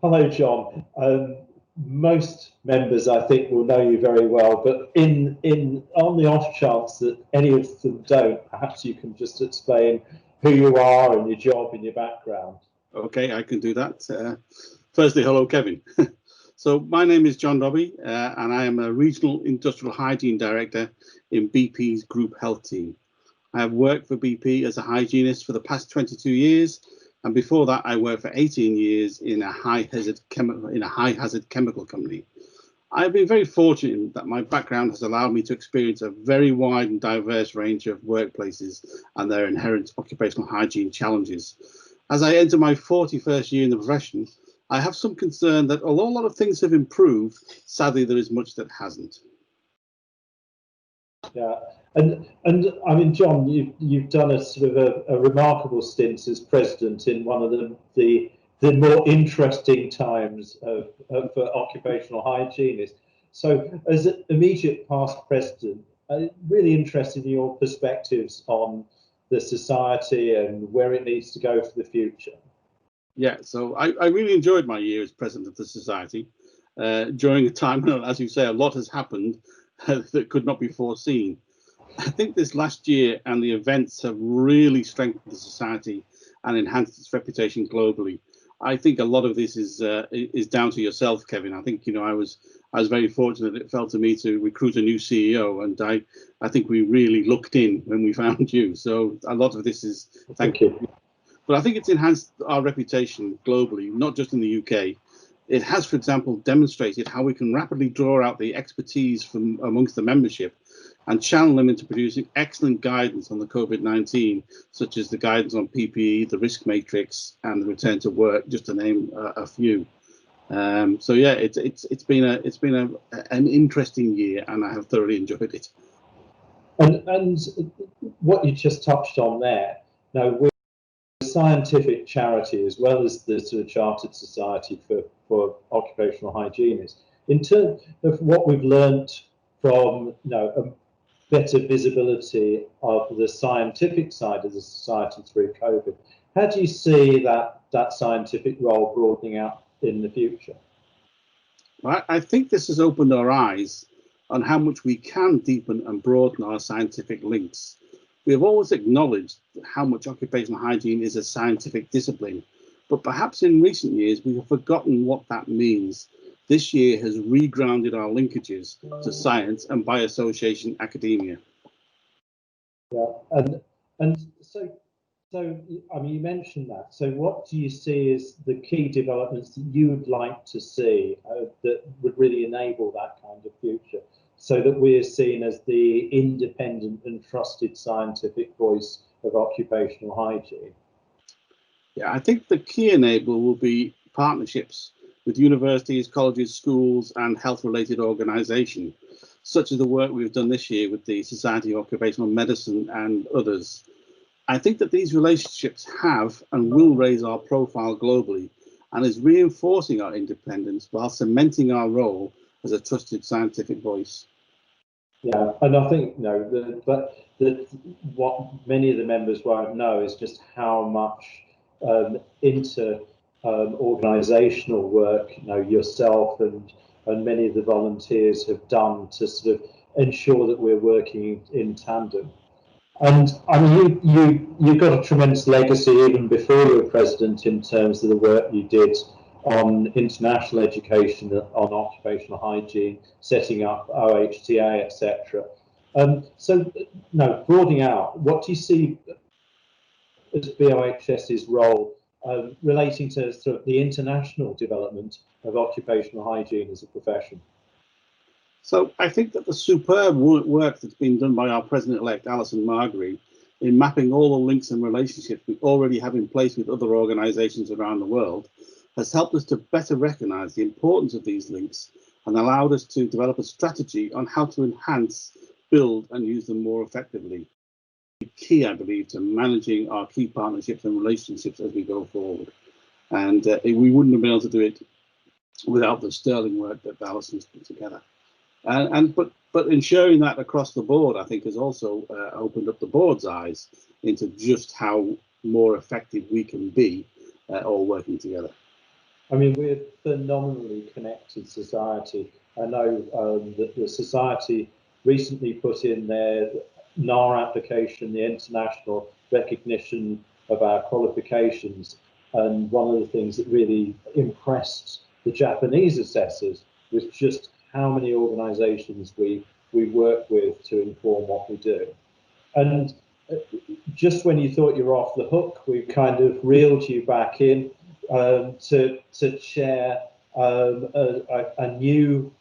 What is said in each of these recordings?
Hello, John. Most members, I think, will know you very well, but in on the off chance that any of them don't, perhaps you can just explain who you are and your job and your background. Okay, I can do that. Firstly, hello, Kevin. So my name is John Dobbie, and I am a Regional Industrial Hygiene Director in BP's Group Health Team. I have worked for BP as a hygienist for the past 22 years, and before that, I worked for 18 years in a high hazard chemical company. I've been very fortunate that my background has allowed me to experience a very wide and diverse range of workplaces and their inherent occupational hygiene challenges. As I enter my 41st year in the profession, I have some concern that although a lot of things have improved, sadly there is much that hasn't. Yeah, and I mean, John, you've done a sort of a remarkable stint as president in one of the more interesting times of occupational hygienists. So, as an immediate past president, I'm really interested in your perspectives on the society and where it needs to go for the future. Yeah, so I really enjoyed my year as president of the society during a time when, as you say, a lot has happened that could not be foreseen. I think this last year and the events have really strengthened the society and enhanced its reputation globally. I think a lot of this is down to yourself, Kevin. I think I was very fortunate. It fell to me to recruit a new CEO, and I think we really looked in when we found you. So a lot of this is Thank you. but I think it's enhanced our reputation globally, not just in the UK. It has, for example, demonstrated how we can rapidly draw out the expertise from amongst the membership and channel them into producing excellent guidance on the COVID-19, such as the guidance on PPE, the risk matrix, and the return to work, just to name a few. So yeah, it's been an interesting year, and I have thoroughly enjoyed it. And what you just touched on there. Now, we're a scientific charity as well as the sort of chartered society for occupational hygienists. In terms of what we've learnt from a better visibility of the scientific side of the society through COVID, how do you see that scientific role broadening out in the future? Well, I think this has opened our eyes on how much we can deepen and broaden our scientific links. We have always acknowledged how much occupational hygiene is a scientific discipline, but perhaps in recent years we have forgotten what that means. This year has regrounded our linkages to science and, by association, academia. Yeah, and so I mean, you mentioned that. So what do you see as the key developments that you would like to see that would really enable that kind of future, so that we're seen as the independent and trusted scientific voice of occupational hygiene? Yeah, I think the key enabler will be partnerships with universities, colleges, schools, and health-related organisations, such as the work we've done this year with the Society of Occupational Medicine and others. I think that these relationships have and will raise our profile globally and is reinforcing our independence while cementing our role as a trusted scientific voice. Yeah, and I think what many of the members won't know is just how much organisational work yourself and many of the volunteers have done to sort of ensure that we're working in tandem. And I mean, you got a tremendous legacy even before you were president in terms of the work you did on international education on occupational hygiene, setting up OHTA, etc. So, no, broadening out, what do you see as BOHS's role relating to sort of the international development of occupational hygiene as a profession? So I think that the superb work that's been done by our President-elect, Alison Margery, in mapping all the links and relationships we already have in place with other organisations around the world, has helped us to better recognise the importance of these links and allowed us to develop a strategy on how to enhance, build and use them more effectively. Key, I believe, to managing our key partnerships and relationships as we go forward. And we wouldn't have been able to do it without the sterling work that Alison's put together. But ensuring that across the board, I think, has also opened up the board's eyes into just how more effective we can be all working together. I mean, we're phenomenally connected society. I know that the society recently put in their NAR application, the international recognition of our qualifications. And one of the things that really impressed the Japanese assessors was just how many organizations we work with to inform what we do. And just when you thought you were off the hook, we've kind of reeled you back in to chair a new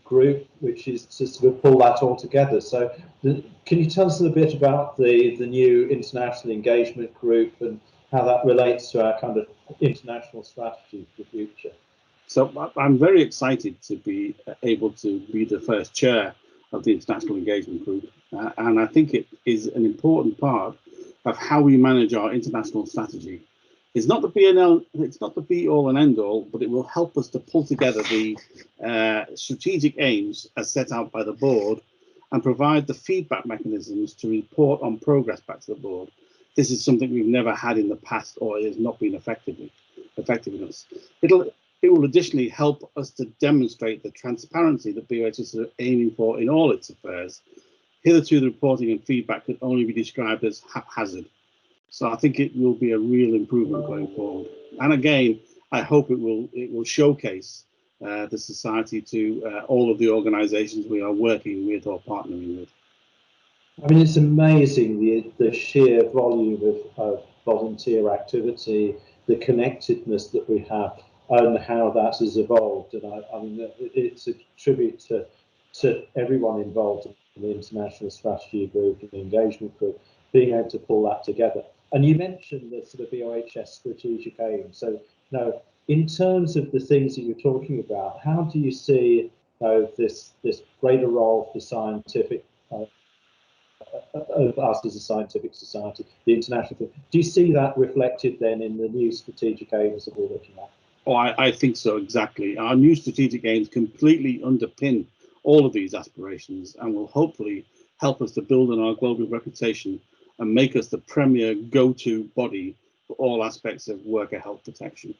group, which is to sort of pull that all together. So, can you tell us a bit about the new international engagement group and how that relates to our kind of international strategy for the future? So I'm very excited to be able to be the first chair of the International Engagement Group. And I think it is an important part of how we manage our international strategy. It's not the be all and end all, but it will help us to pull together the strategic aims as set out by the board and provide the feedback mechanisms to report on progress back to the board. This is something we've never had in the past, or it has not been effective enough. It will additionally help us to demonstrate the transparency that BOHS is aiming for in all its affairs. Hitherto, the reporting and feedback could only be described as haphazard. So I think it will be a real improvement going forward. And again, I hope it will showcase the society to all of the organisations we are working with or partnering with. I mean, it's amazing the sheer volume of volunteer activity, the connectedness that we have, and how that has evolved. And I mean, it's a tribute to everyone involved in the International Strategy Group and the Engagement Group, being able to pull that together. And you mentioned the sort of BOHS strategic aim. So now, in terms of the things that you're talking about, how do you see this greater role for scientific of us as a scientific society, the international thing? Do you see that reflected then in the new strategic aims that we're looking at? Oh, I think so, exactly. Our new strategic aims completely underpin all of these aspirations and will hopefully help us to build on our global reputation and make us the premier go-to body for all aspects of worker health protection.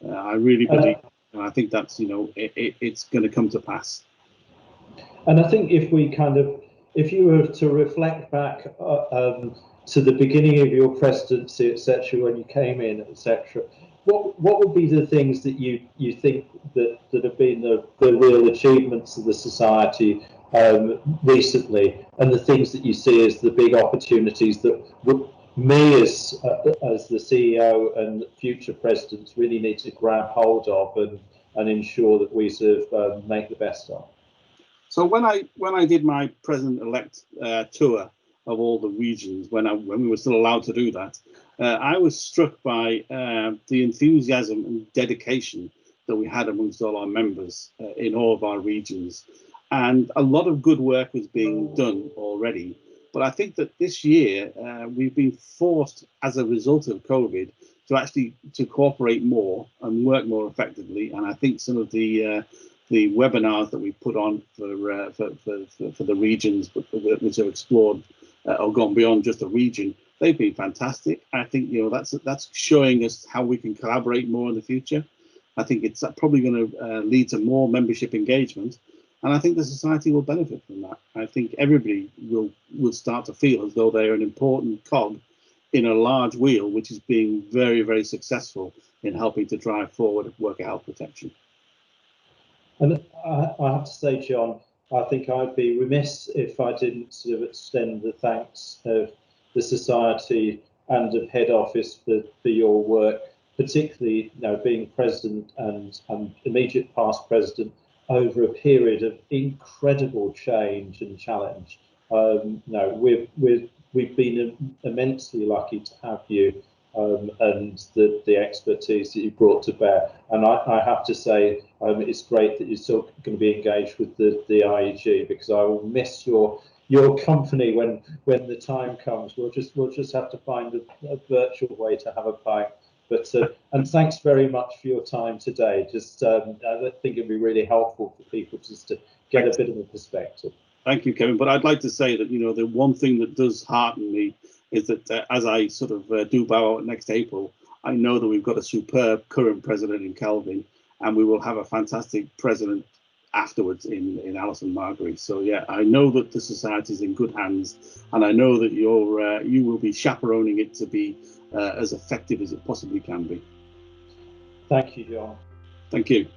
I really believe, and I think that's, it's going to come to pass. And I think if you were to reflect back to the beginning of your presidency, etc., when you came in, etc., what would be the things that you think that have been the real achievements of the society recently, and the things that you see as the big opportunities that me as the CEO and future presidents really need to grab hold of and ensure that we sort of make the best of? So when I did my president-elect tour of all the regions, when we were still allowed to do that, I was struck by the enthusiasm and dedication that we had amongst all our members in all of our regions. And a lot of good work was being done already. But I think that this year we've been forced, as a result of COVID, to cooperate more and work more effectively. And I think some of the webinars that we put on for the regions, which have explored or gone beyond just a region, they've been fantastic. I think that's showing us how we can collaborate more in the future. I think it's probably going to lead to more membership engagement, and I think the society will benefit from that. I think everybody will start to feel as though they're an important cog in a large wheel, which is being very, very successful in helping to drive forward worker health protection. And I have to say, John, I think I'd be remiss if I didn't sort of extend the thanks of the society and of head office for your work, particularly being president and immediate past president over a period of incredible change and challenge. We've been immensely lucky to have you and the expertise that you brought to bear. And I have to say, it's great that you're still going to be engaged with the IEG, because I will miss your company when the time comes. We'll just have to find a virtual way to have a pint. But and thanks very much for your time today. I think it'd be really helpful for people just to get a bit of a perspective. Thank you, Kevin. But I'd like to say that the one thing that does hearten me is that as I sort of do bow out next April, I know that we've got a superb current president in Kelvin, and we will have a fantastic president afterwards in Alison Margery. So yeah, I know that the society is in good hands, and I know that you will be chaperoning it to be as effective as it possibly can be. Thank you, John. Thank you.